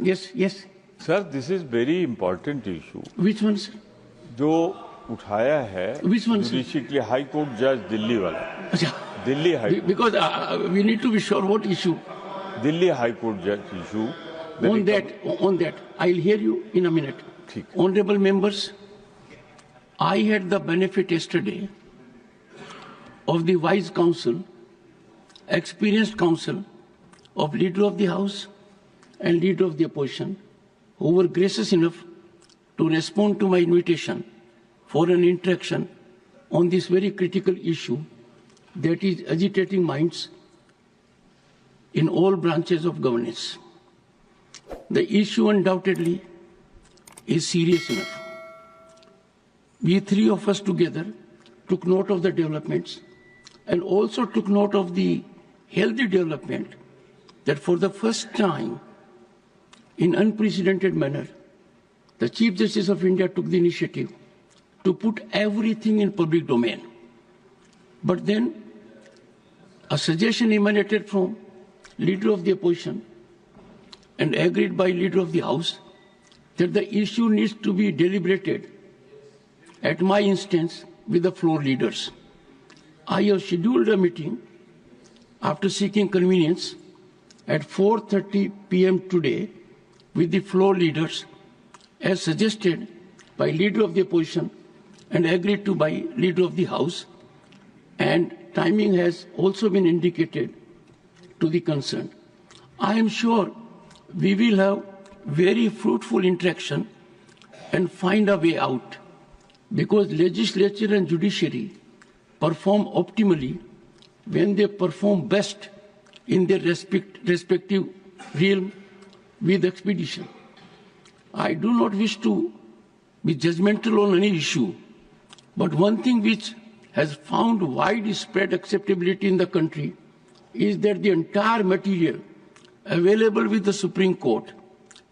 Yes, yes. Sir, this is very important issue. Which one, sir? जो उठाया है Which one, sir? Judiciary high court जज दिल्ली वाला, Acha. Delhi high Because we need to be sure what issue. Delhi high court जज issue On that, I'll hear you in a minute. ठीक. Honorable members, I had the benefit yesterday of the wise counsel, experienced counsel of Leader of the House and Leader of the Opposition, who were gracious enough to respond to my invitation for an interaction on this very critical issue that is agitating minds in all branches of governance. The issue undoubtedly is serious enough. We three of us together took note of the developments and also took note of the healthy development that for the first time in unprecedented manner, the Chief Justice of India took the initiative to put everything in public domain. But then a suggestion emanated from Leader of the Opposition and agreed by Leader of the House that the issue needs to be deliberated at my instance with the floor leaders. I have scheduled a meeting after seeking convenience at 4:30 p.m. today with the floor leaders as suggested by Leader of the Opposition and agreed to by Leader of the House, and timing has also been indicated to the concerned. I am sure we will have very fruitful interaction and find a way out, because legislature and judiciary perform optimally when they perform best in their respective realm with expedition. I do not wish to be judgmental on any issue, but one thing which has found widespread acceptability in the country is that the entire material available with the Supreme Court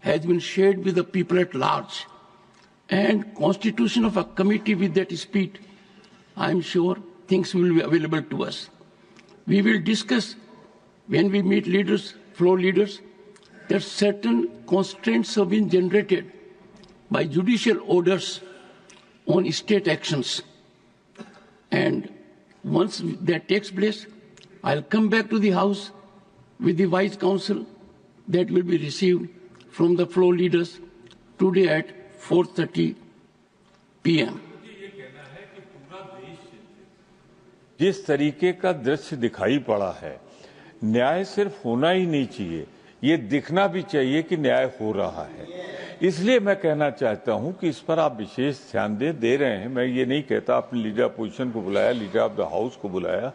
has been shared with the people at large, and constitution of a committee with that speed, I am sure things will be available to us. We will discuss when we meet leaders, floor leaders, that certain constraints have been generated by judicial orders on state actions. And once that takes place, I'll come back to the House with the wise counsel that will be received from the floor leaders today at 4:30 p.m. जिस तरीके का दृश्य दिखाई पड़ा है, न्याय सिर्फ होना ही नहीं चाहिए, ये दिखना भी चाहिए कि न्याय हो रहा है। इसलिए मैं कहना चाहता हूं कि इस पर आप विशेष ध्यान दे रहे हैं। मैं ये नहीं कहता आपने लीडर अपोजिशन को बुलाया, लीडर ऑफ द हाउस को बुलाया,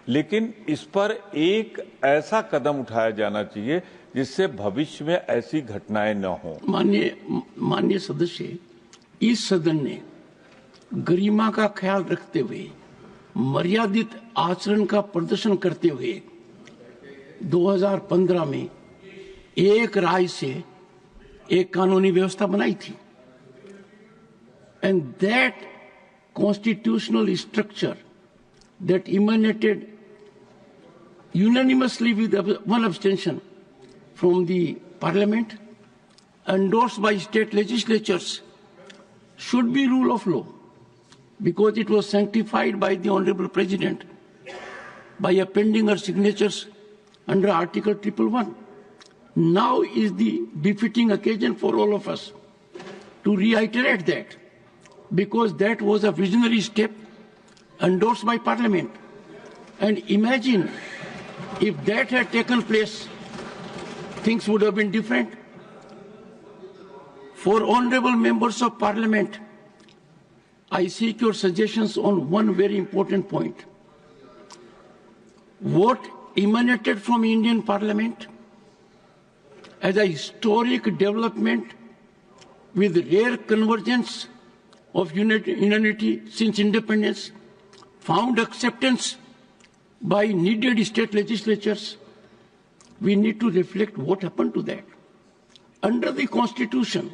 लेकिन इस पर एक ऐसा कदम उठाया जाना चाहिए जिससे भविष्य में ऐसी घटनाएं न हो। माननीय सदस्य, इस सदन ने गरिमा का ख्याल रखते हुए मर्यादित आचरण का प्रदर्शन करते हुए 2015 में एक राय से एक कानूनी व्यवस्था बनाई थी, and that constitutional structure that emanated unanimously with one abstention from the parliament, endorsed by state legislatures, should be rule of law, because it was sanctified by the Honorable President by appending her signatures under Article 111. Now is the befitting occasion for all of us to reiterate that, because that was a visionary step endorsed by Parliament. And imagine if that had taken place, things would have been different. For honorable members of Parliament, I seek your suggestions on one very important point. What emanated from Indian Parliament as a historic development with rare convergence of unity since independence, found acceptance by needed state legislatures. We need to reflect what happened to that. Under the Constitution,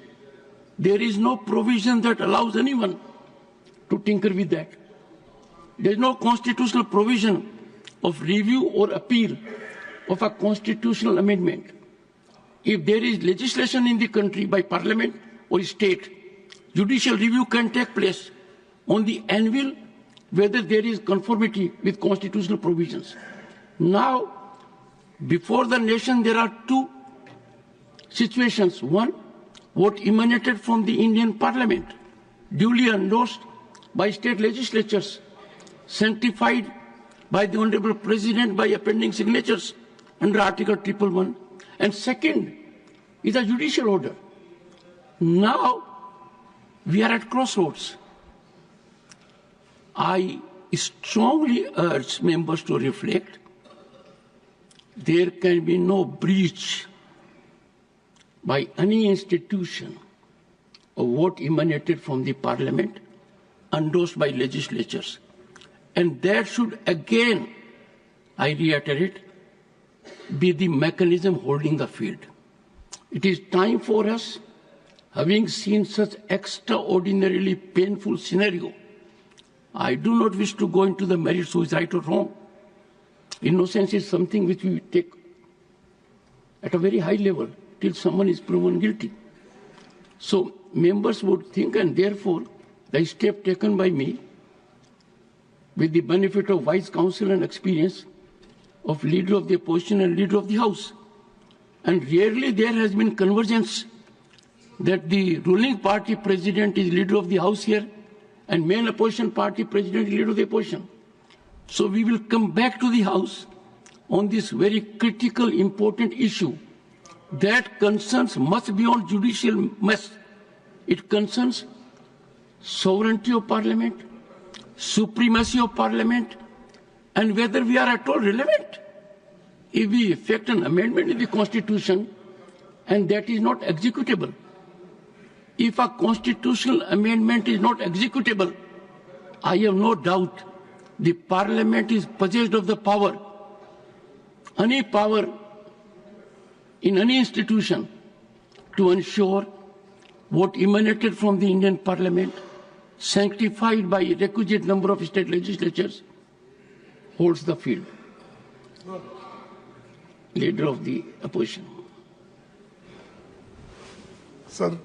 there is no provision that allows anyone to tinker with that. There is no constitutional provision of review or appeal of a constitutional amendment. If there is legislation in the country by parliament or state, judicial review can take place on the anvil whether there is conformity with constitutional provisions. Now, before the nation, there are two situations. One, what emanated from the Indian Parliament, duly endorsed by state legislatures, sanctified by the Honorable President by appending signatures under Article 111. And second is a judicial order. Now, we are at crossroads. I strongly urge members to reflect. There can be no breach by any institution of what emanated from the Parliament, endorsed by legislatures. And that should again, I reiterate, be the mechanism holding the field. It is time for us, having seen such extraordinarily painful scenario, I do not wish to go into the merits who is right or wrong. Innocence is something which we take at a very high level till someone is proven guilty. So members would think, and therefore the step taken by me, with the benefit of wise counsel and experience of leader of the opposition and leader of the House, and rarely there has been convergence that the ruling party president is leader of the House here and main opposition party president is leader of the opposition. So we will come back to the House on this very critical, important issue that concerns much beyond judicial mess. It concerns sovereignty of Parliament, supremacy of Parliament, and whether we are at all relevant. If we effect an amendment in the Constitution and that is not executable, if a constitutional amendment is not executable, I have no doubt the Parliament is possessed of the power, any power in any institution, to ensure what emanated from the Indian Parliament, sanctified by a requisite number of state legislatures, holds the field. Leader of the opposition. Sir,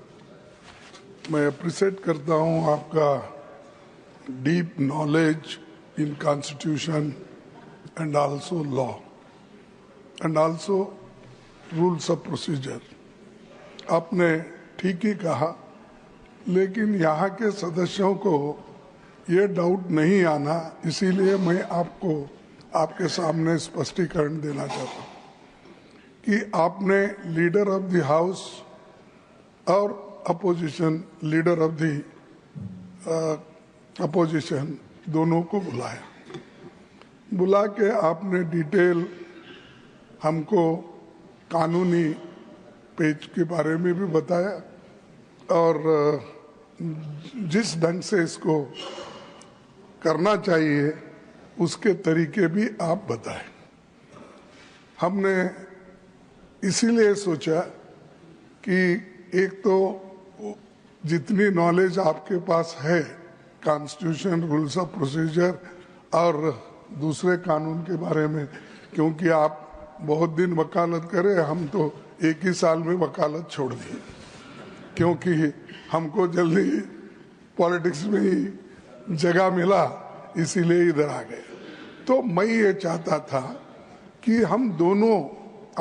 मैं appreciate करता हूं आपका deep knowledge in constitution and also law and also rules of procedure. आपने ठीक ही कहा, लेकिन यहाँ के सदस्यों को ये डाउट नहीं आना, इसीलिए मैं आपको आपके सामने स्पष्टीकरण देना चाहता हूँ कि आपने लीडर ऑफ द हाउस और opposition leader of the opposition दोनों को बुला के आपने डिटेल हमको कानूनी पेज के बारे में भी बताया और जिस ढंग से इसको करना चाहिए उसके तरीके भी आप बताएं. हमने इसीलिए सोचा कि एक तो जितनी नॉलेज आपके पास है कॉन्स्टिट्यूशन, रूल्स ऑफ प्रोसीजर और दूसरे कानून के बारे में, क्योंकि आप बहुत दिन वकालत करे, हम तो एक ही साल में वकालत छोड़ दी क्योंकि हमको जल्दी पॉलिटिक्स में ही जगह मिला, इसीलिए इधर आ गए. तो मैं ये चाहता था कि हम दोनों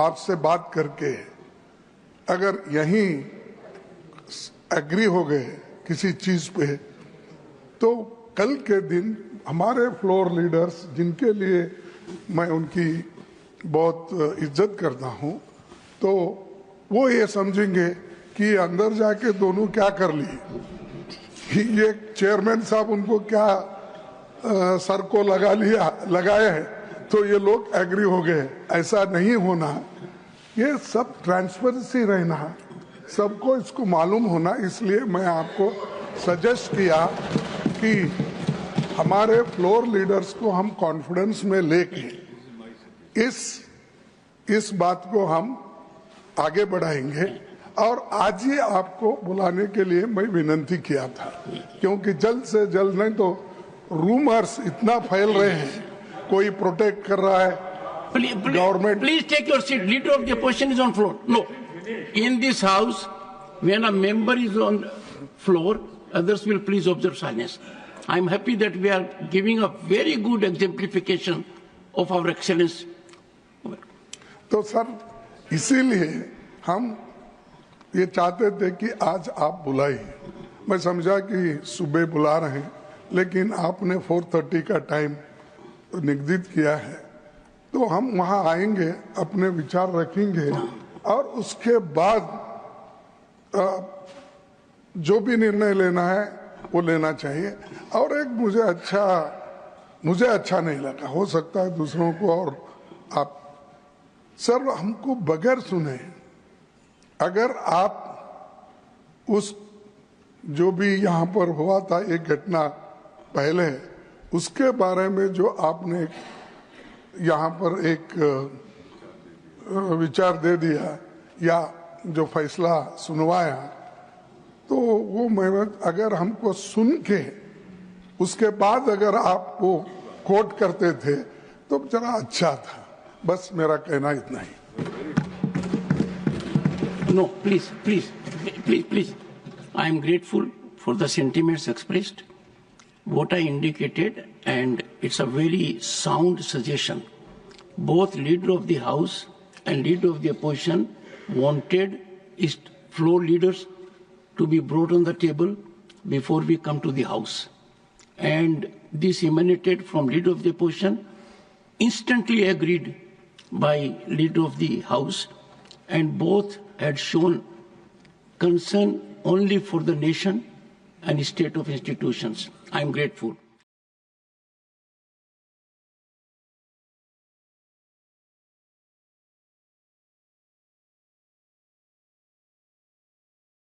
आपसे बात करके अगर यहीं एग्री हो गए किसी चीज पे, तो कल के दिन हमारे फ्लोर लीडर्स, जिनके लिए मैं उनकी बहुत इज्जत करता हूं, तो वो ये समझेंगे कि अंदर जाके दोनों क्या कर लिए. ये चेयरमैन साहब उनको क्या सर को लगाए हैं, तो ये लोग एग्री हो गए. ऐसा नहीं होना, ये सब ट्रांसपेरेंसी रहना, सबको इसको मालूम होना. इसलिए मैं आपको सजेस्ट किया कि हमारे फ्लोर लीडर्स को हम कॉन्फिडेंस में लेके इस बात को हम आगे बढ़ाएंगे. और आज ही आपको बुलाने के लिए मैं विनती किया था, क्योंकि जल्द से जल्द, नहीं तो रूमर्स इतना फैल रहे हैं, कोई प्रोटेक्ट कर रहा है government. Please take your seat. Leader of the opposition is on floor. No. in this house, when a member is on the floor, others will please observe silence. I am happy that we are giving a very good exemplification of our excellence. तो sir इसीलिए हम ये चाहते थे कि आज आप बुलाइए। मैं समझा कि सुबह बुला रहे हैं, लेकिन आपने 4:30 का टाइम निर्धारित किया है, तो हम वहां आएंगे, अपने विचार रखेंगे और उसके बाद जो भी निर्णय लेना है वो लेना चाहिए। और एक मुझे अच्छा नहीं लगा, हो सकता है दूसरों को, और आप सर हमको बगैर सुने, अगर आप उस जो भी यहाँ पर हुआ था एक घटना पहले, उसके बारे में जो आपने यहाँ पर एक विचार दे दिया या जो फैसला सुनवाया, तो वो मैं अगर हमको सुन के उसके बाद अगर आप वो कोट करते थे तो जरा अच्छा था। बस मेरा कहना इतना ही। No, please. I am grateful for the sentiments expressed, what I indicated, and it's a very sound suggestion. Both leader of the House and leader of the opposition wanted his floor leaders to be brought on the table before we come to the House. And this emanated from leader of the opposition, instantly agreed by leader of the House, and both had shown concern only for the nation and state of institutions. I am grateful.